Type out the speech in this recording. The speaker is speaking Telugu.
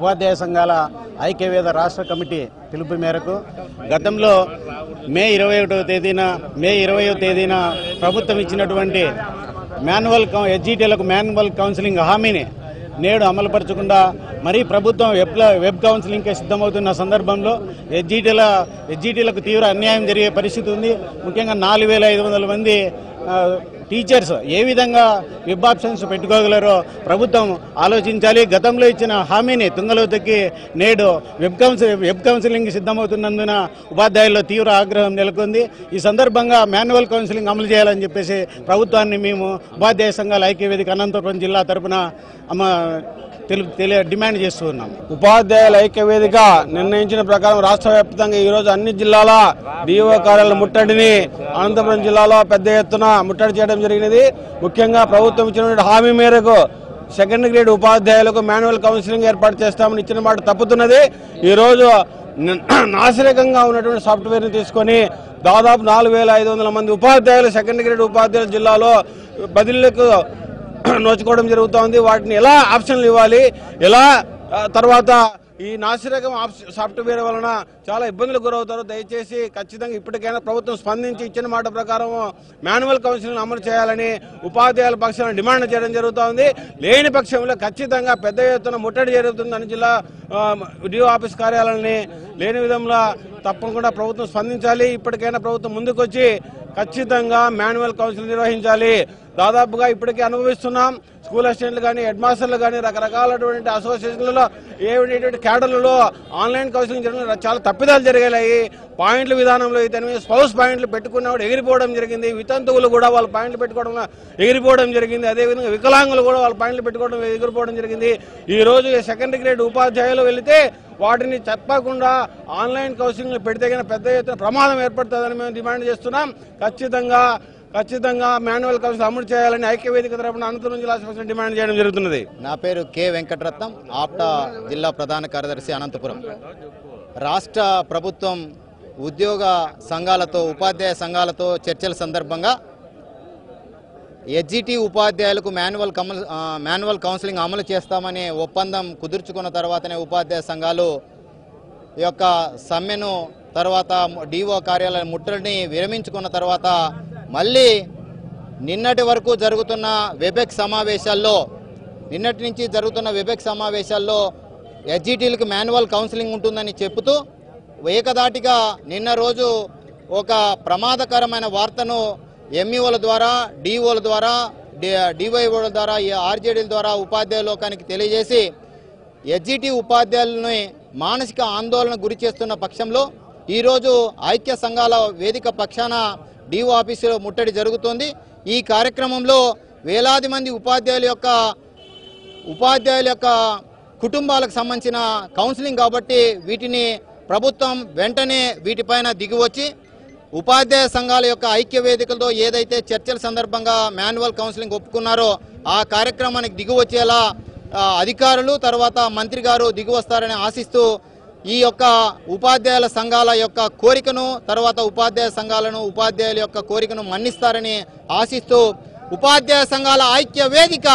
ఉపాధ్యాయ సంఘాల ఐక్యవేద రాష్ట్ర కమిటీ పిలుపు మేరకు గతంలో మే 20వ తేదీన ప్రభుత్వం ఇచ్చినటువంటి ఎస్జిటిలకు మాన్యువల్ కౌన్సిలింగ్ హామీని నేడు అమలుపరచకుండా మరీ ప్రభుత్వం వెబ్ కౌన్సిలింగ్కి సిద్ధమవుతున్న సందర్భంలో ఎస్జిటిలకు తీవ్ర అన్యాయం జరిగే పరిస్థితి ఉంది. ముఖ్యంగా 4500 మంది టీచర్స్ ఏ విధంగా వెబ్ ఆప్షన్స్ పెట్టుకోగలరో ప్రభుత్వం ఆలోచించాలి. గతంలో ఇచ్చిన హామీని తుంగలో తొక్కి నేడు వెబ్ కౌన్సిలింగ్ సిద్ధమవుతున్నందున ఉపాధ్యాయుల్లో తీవ్ర ఆగ్రహం నెలకొంది. ఈ సందర్భంగా మాన్యువల్ కౌన్సిలింగ్ అమలు చేయాలని చెప్పేసి ప్రభుత్వాన్ని మేము ఉపాధ్యాయ సంఘాల ఐక్యవేదిక అనంతపురం జిల్లా తరఫున డిమాండ్ చేస్తూ ఉన్నాం. ఉపాధ్యాయుల ఐక్యవేదిక నిర్ణయించిన ప్రకారం రాష్ట్ర వ్యాప్తంగా ఈరోజు అన్ని జిల్లాల డిఓ కార్యాలయాల ముట్టడిని అనంతపురం జిల్లాలో పెద్ద ఎత్తున ముట్టడి చేయడం జరిగినది. ముఖ్యంగా ప్రభుత్వం ఇచ్చిన హామీ మేరకు సెకండ్ గ్రేడ్ ఉపాధ్యాయులకు మాన్యువల్ కౌన్సిలింగ్ ఏర్పాటు చేస్తామని ఇచ్చిన మాట తప్పుతున్నది. ఈరోజు నాసిరకంగా ఉన్నటువంటి సాఫ్ట్వేర్ని తీసుకొని దాదాపు 4500 మంది ఉపాధ్యాయులు సెకండ్ గ్రేడ్ ఉపాధ్యాయుల జిల్లాలో బదిలీలకు నోచుకోవడం జరుగుతోంది. వాటిని ఎలా ఆప్షన్లు ఇవ్వాలి, ఎలా తర్వాత ఈ నాసిరకం సాఫ్ట్వేర్ వలన చాలా ఇబ్బందులకు గురవుతారు. దయచేసి ఖచ్చితంగా ఇప్పటికైనా ప్రభుత్వం స్పందించి ఇచ్చిన మాట ప్రకారం మాన్యువల్ కౌన్సిలింగ్ అమలు చేయాలని ఉపాధ్యాయుల పక్షాలను డిమాండ్ చేయడం జరుగుతోంది. లేని పక్షంలో ఖచ్చితంగా పెద్ద ఎత్తున ముట్టడి జరుగుతుందని జిల్లా డిఓ ఆఫీస్ కార్యాలయాన్ని లేని విధంగా తప్పకుండా ప్రభుత్వం స్పందించాలి. ఇప్పటికైనా ప్రభుత్వం ముందుకొచ్చి ఖచ్చితంగా మాన్యువల్ కౌన్సిలింగ్ నిర్వహించాలి. దాదాపుగా ఇప్పటికే అనుభవిస్తున్నాం. స్కూల్ అసిస్టెంట్లు కానీ హెడ్ మాస్టర్లు కానీ రకరకాలటువంటి అసోసియేషన్లలో ఏటువంటి క్యాడర్లలో ఆన్లైన్ కౌన్సిలింగ్ జరిగిన చాలా తప్పిదాలు జరిగాయి. పాయింట్ల విధానంలో అయితే స్పౌస్ పాయింట్లు పెట్టుకున్నప్పుడు ఎగిరిపోవడం జరిగింది. వితంతువులు కూడా వాళ్ళ పాయింట్లు పెట్టుకోవడం ఎగిరిపోవడం జరిగింది. అదేవిధంగా వికలాంగులు కూడా వాళ్ళ పాయింట్లు పెట్టుకోవడం ఎగిరిపోవడం జరిగింది. ఈ రోజు సెకండ్ గ్రేడ్ ఉపాధ్యాయులు వెళితే వాటిని తప్పకుండా ఆన్లైన్ కౌన్సిలింగ్ పెడితే కానీ పెద్ద ఎత్తున ప్రమాదం ఏర్పడుతుందని మేము డిమాండ్ చేస్తున్నాం. ఖచ్చితంగా మాన్యువల్ కౌన్సిలింగ్ అమలు చేయాలని ఐక్యవేదిక తరపున అనంతపురం జిల్లా డిమాండ్ చేయడం జరుగుతున్నది. నా పేరు కె వెంకటరత్నం, ఆప్టా జిల్లా ప్రధాన కార్యదర్శి అనంతపురం. రాష్ట్ర ప్రభుత్వం ఉద్యోగ సంఘాలతో ఉపాధ్యాయ సంఘాలతో చర్చల సందర్భంగా ఎస్జిటి ఉపాధ్యాయులకు మాన్యువల్ కౌన్సిలింగ్ అమలు చేస్తామనే ఒప్పందం కుదుర్చుకున్న తర్వాతనే ఉపాధ్యాయ సంఘాలు యొక్క సమ్మెను తర్వాత డిఓ కార్యాలయ ముట్టడిని విరమించుకున్న తర్వాత మళ్ళీ నిన్నటి వరకు జరుగుతున్న వెబెక్ సమావేశాల్లో ఎస్జిటీలకు మాన్యువల్ కౌన్సిలింగ్ ఉంటుందని చెబుతూ ఏకదాటిగా నిన్న రోజు ఒక ప్రమాదకరమైన వార్తను ఎంఈఓల ద్వారా, డిఓల ద్వారా, డివైఓల ద్వారా, ఆర్జేడీల ద్వారా ఉపాధ్యాయ లోకానికి తెలియజేసి ఎస్జిటి ఉపాధ్యాయులని మానసిక ఆందోళన గురి చేస్తున్న పక్షంలో ఈరోజు ఐక్య సంఘాల వేదిక పక్షాన డిఓ ఆఫీసులో ముట్టడి జరుగుతోంది. ఈ కార్యక్రమంలో వేలాది మంది ఉపాధ్యాయుల యొక్క కుటుంబాలకు సంబంధించిన కౌన్సిలింగ్ కాబట్టి వీటిని ప్రభుత్వం వెంటనే వీటిపైన దిగివచ్చి ఉపాధ్యాయ సంఘాల యొక్క ఐక్య వేదికలతో ఏదైతే చర్చల సందర్భంగా మాన్యువల్ కౌన్సిలింగ్ ఒప్పుకున్నారో ఆ కార్యక్రమానికి దిగివచ్చేలా అధికారులు తర్వాత మంత్రి గారు దిగివస్తారని ఆశిస్తూ ఈ యొక్క ఉపాధ్యాయుల సంఘాల యొక్క కోరికను తర్వాత ఉపాధ్యాయుల యొక్క కోరికను మన్నిస్తారని ఆశిస్తూ ఉపాధ్యాయ సంఘాల ఐక్య వేదిక